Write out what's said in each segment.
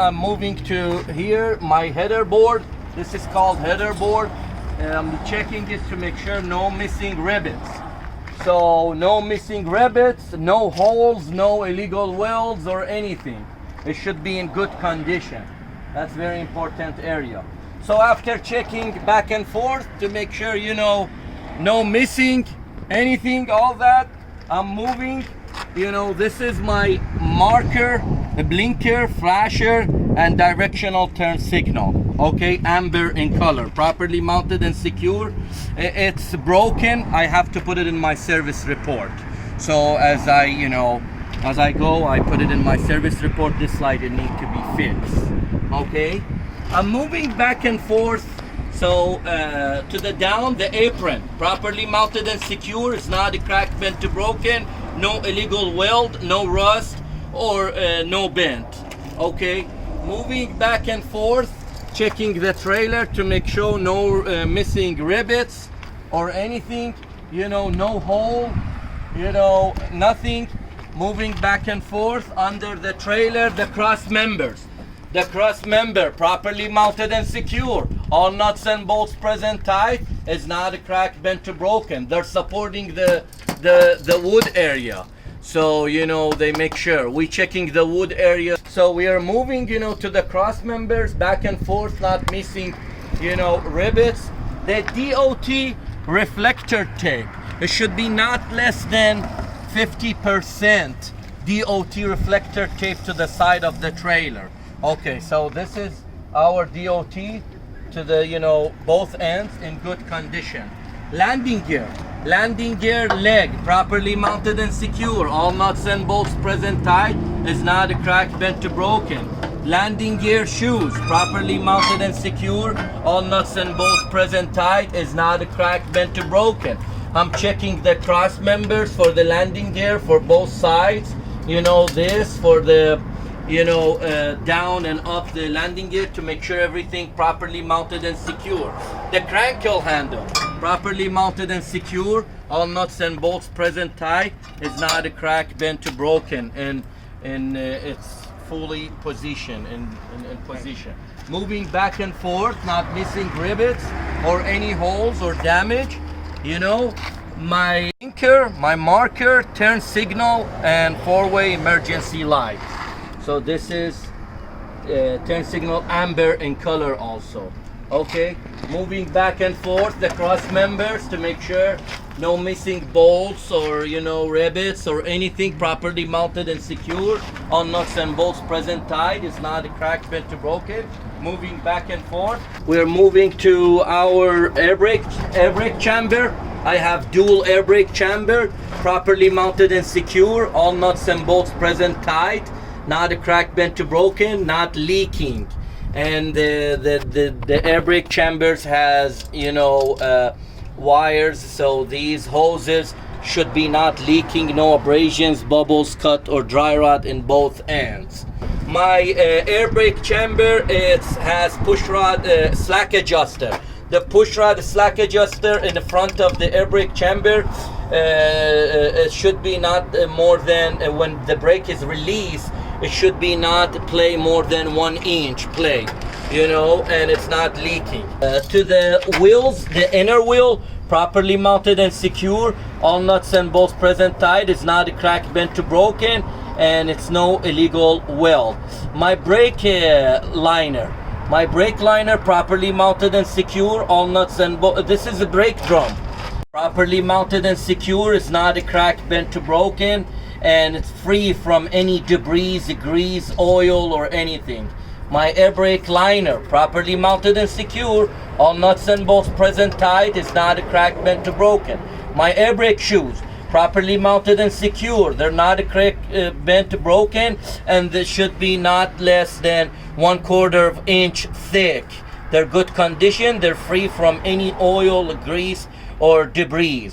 I'm moving to here, my header board. This is called header board. And I'm checking it to make sure no missing rivets. So no missing rivets, no holes, no illegal welds or anything. It should be in good condition. That's very important area. So after checking back and forth to make sure, you know, no missing anything, all that, I'm moving. You know, this is my marker, a blinker, flasher, and directional turn signal. Okay, amber in color, properly mounted and secure. It's broken. I have to put it in my service report. So as I go, I put it in my service report. This light, it needs to be fixed. Okay, I'm moving back and forth. So to the down, the apron, properly mounted and secure. It's not a cracked, bent to broken. No illegal weld, no rust, or no bent. Okay, moving back and forth, checking the trailer to make sure no missing rivets or anything, you know, no hole, you know, nothing. Moving back and forth under the trailer, the cross members. The cross member, properly mounted and secure. All nuts and bolts present tight. Is not a crack, bent to broken. They're supporting the wood area. So, you know, they make sure. We checking the wood area. So we are moving, you know, to the cross members, back and forth, not missing, you know, rivets. The DOT reflector tape. It should be not less than 50% DOT reflector tape to the side of the trailer. Okay, so this is our DOT to the, you know, both ends in good condition. Landing gear leg, properly mounted and secure. All nuts and bolts present tight. Is not a crack, bent to broken. Landing gear shoes, properly mounted and secure. All nuts and bolts present tight. Is not a crack, bent to broken. I'm checking the cross members for the landing gear for both sides. You know, this for the, you know, down and up the landing gear to make sure everything properly mounted and secure. The crankle handle, properly mounted and secure. All nuts and bolts present tight. Is not a crack, bent to broken, and it's fully positioned in position. Moving back and forth, not missing rivets or any holes or damage. You know, my anchor, my marker, turn signal, and four-way emergency light. So this is turn signal amber in color also. Okay, moving back and forth the cross members to make sure no missing bolts or, you know, rivets or anything, properly mounted and secure. All nuts and bolts present tight. It's not a crack, bent to broken. Moving back and forth. We're moving to our air brake chamber. I have dual air brake chamber, properly mounted and secure. All nuts and bolts present tight. Not a crack, bent to broken, not leaking. And the air brake chambers has, you know, wires, so these hoses should be not leaking, no abrasions, bubbles, cut or dry rot in both ends. My air brake chamber, it has push rod slack adjuster. The push rod slack adjuster in the front of the air brake chamber, it should be not more than, when the brake is released, it should be not play more than 1 inch play, you know, and it's not leaking. To the wheels, the inner wheel, properly mounted and secure. All nuts and bolts present tight. It's not a crack, bent to broken, and it's no illegal weld. My brake liner. My brake liner, properly mounted and secure. All nuts and bolts. This is a brake drum. Properly mounted and secure. It's not a crack, bent to broken, and it's free from any debris, grease, oil, or anything. My air brake liner, properly mounted and secure. All nuts and bolts present tight. It's not a crack, bent to broken. My air brake shoes, properly mounted and secure. They're not a crack, bent to broken, and they should be not less than 1/4 inch thick. They're good condition. They're free from any oil, grease, or debris.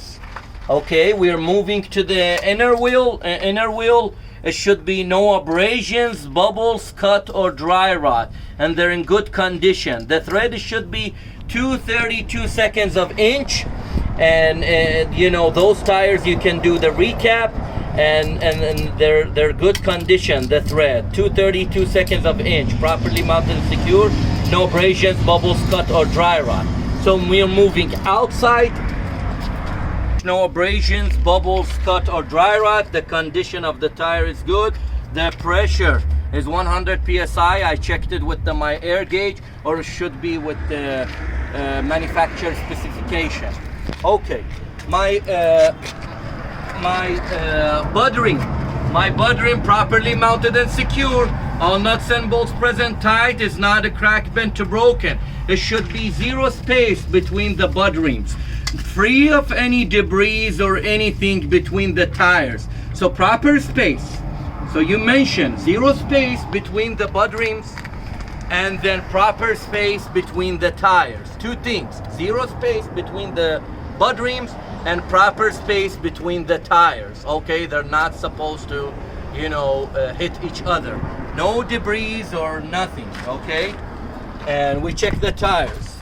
Okay, we are moving to the inner wheel. It should be no abrasions, bubbles, cut, or dry rot, and they're in good condition. The thread should be 2/32 of inch, and you know, those tires you can do the recap and they're good condition. The thread 232 seconds of inch, properly mounted and secure, no abrasions, bubbles, cut or dry rot. So we're moving outside, no abrasions, bubbles, cut or dry rot. The condition of the tire is good. The pressure is 100 psi. I checked it with my air gauge, or it should be with the manufacturer specification. Okay, my bud ring properly mounted and secure. All nuts and bolts present tight. Is not a crack, bent or broken. There should be zero space between the bud rings, free of any debris or anything between the tires. So proper space. So you mentioned zero space between the bud rings and then proper space between the tires. Two things: zero space between the bud rims and proper space between the tires. Okay, they're not supposed to, you know, hit each other. No debris or nothing. Okay, and we check the tires.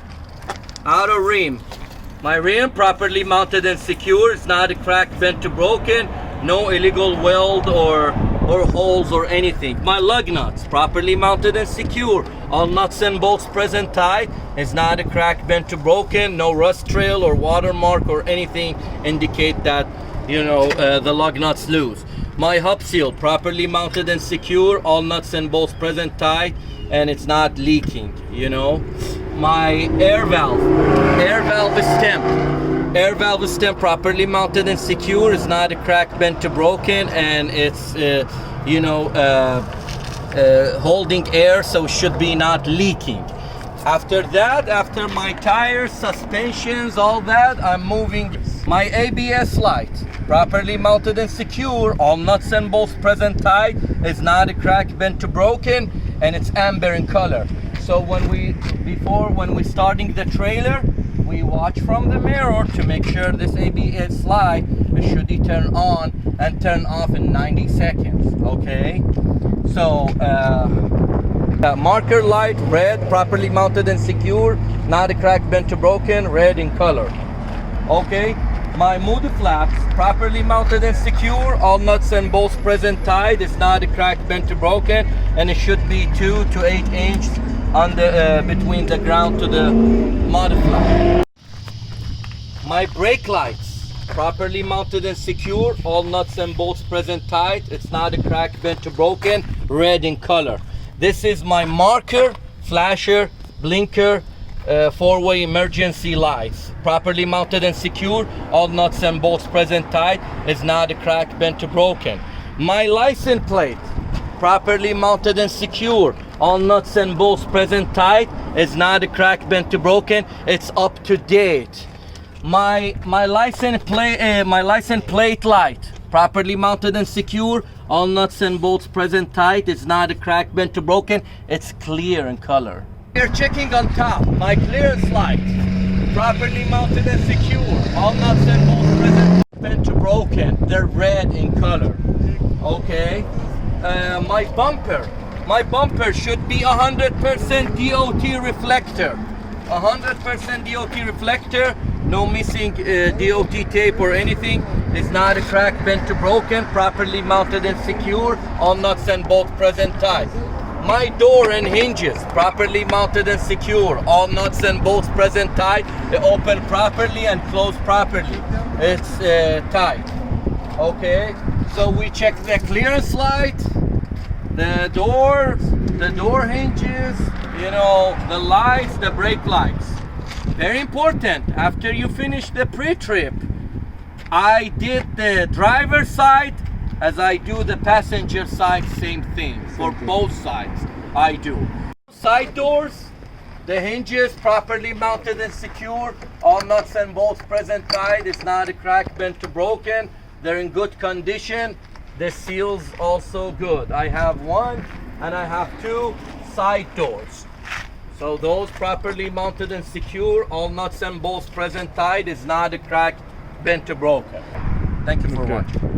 Outer rim. My rim properly mounted and secure. It's not a crack, bent or broken. No illegal weld or holes or anything. My lug nuts properly mounted and secure. All nuts and bolts present tight. It's not a crack, bent or broken. No rust trail or watermark or anything indicate that, you know, the lug nuts loose. My hub seal properly mounted and secure. All nuts and bolts present tight, and it's not leaking, you know. My air valve is stem properly mounted and secure. It's not a crack, bent or broken, and it's you know, holding air, so it should be not leaking. After that, after my tires, suspensions, all that, I'm moving. My ABS light properly mounted and secure. All nuts and bolts present tight. It's not a crack, bent or broken, and it's amber in color. So when we starting the trailer, we watch from the mirror to make sure this ABS light should be turned on and turn off in 90 seconds. Okay, so marker light red, properly mounted and secure, not a crack, bent or broken, red in color. Okay, my motor flaps properly mounted and secure. All nuts and bolts present tight. It's not a crack, bent or broken, and it should be 2 to 8 inches on the between the ground to the motor flap. My brake lights properly mounted and secure. All nuts and bolts present tight. It's not a crack, bent or broken, red in color. This is my marker, flasher, blinker, four-way emergency lights properly mounted and secure. All nuts and bolts present tight. It's not a crack, bent or broken. My license plate properly mounted and secure. All nuts and bolts present tight. It's not a crack, bent or broken. It's up to date. My license plate light properly mounted and secure. All nuts and bolts present tight. It's not a crack, bent or broken. It's clear in color. We're checking on top. My clearance light properly mounted and secure. All nuts and bolts present, bent or broken. They're red in color. Okay. My bumper should be 100% DOT reflector. 100% DOT reflector. No missing DOT tape or anything. It's not a crack, bent or broken. Properly mounted and secure. All nuts and bolts present tight. My door and hinges properly mounted and secure. All nuts and bolts present tight. They open properly and close properly. It's tight. Okay. So we check the clearance light, the door hinges, you know, the lights, the brake lights. Very important. After you finish the pre-trip, I did the driver's side as I do the passenger side, same thing. For both sides, I do. Side doors, the hinges properly mounted and secure. All nuts and bolts present tight. It's not a crack, bent or broken. They're in good condition. The seals also good. I have one and I have two side doors. So those properly mounted and secure. All nuts and bolts present tight. It's not a crack, bent or broken. Thank you for watching.